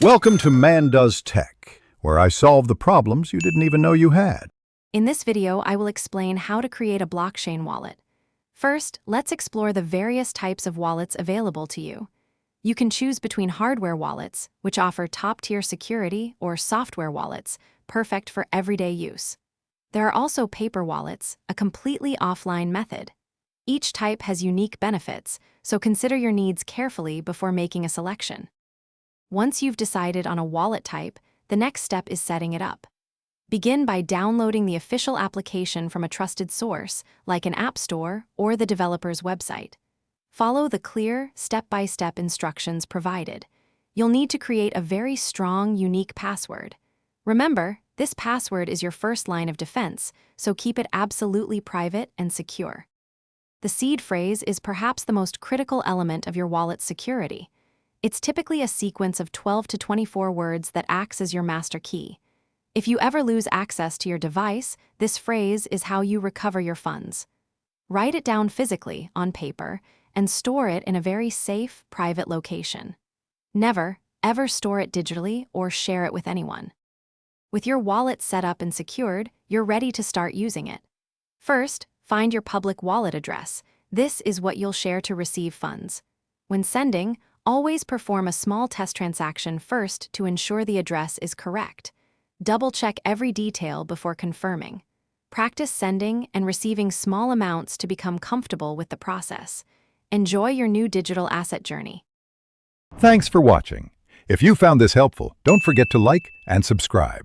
Welcome to Man Does Tech, where I solve the problems you didn't even know you had. In this video, I will explain how to create a blockchain wallet. First, let's explore the various types of wallets available to you. You can choose between hardware wallets, which offer top-tier security, or software wallets, perfect for everyday use. There are also paper wallets, a completely offline method. Each type has unique benefits, so consider your needs carefully before making a selection. Once you've decided on a wallet type, the next step is setting it up. Begin by downloading the official application from a trusted source, like an app store or the developer's website. Follow the clear, step-by-step instructions provided. You'll need to create a very strong, unique password. Remember, this password is your first line of defense, so keep it absolutely private and secure. The seed phrase is perhaps the most critical element of your wallet's security. It's typically a sequence of 12 to 24 words that acts as your master key. If you ever lose access to your device, this phrase is how you recover your funds. Write it down physically, on paper, and store it in a very safe, private location. Never, ever store it digitally or share it with anyone. With your wallet set up and secured, you're ready to start using it. First, find your public wallet address. This is what you'll share to receive funds. When sending, always perform a small test transaction first to ensure the address is correct. Double-check every detail before confirming. Practice sending and receiving small amounts to become comfortable with the process. Enjoy your new digital asset journey. Thanks for watching. If you found this helpful, don't forget to like and subscribe.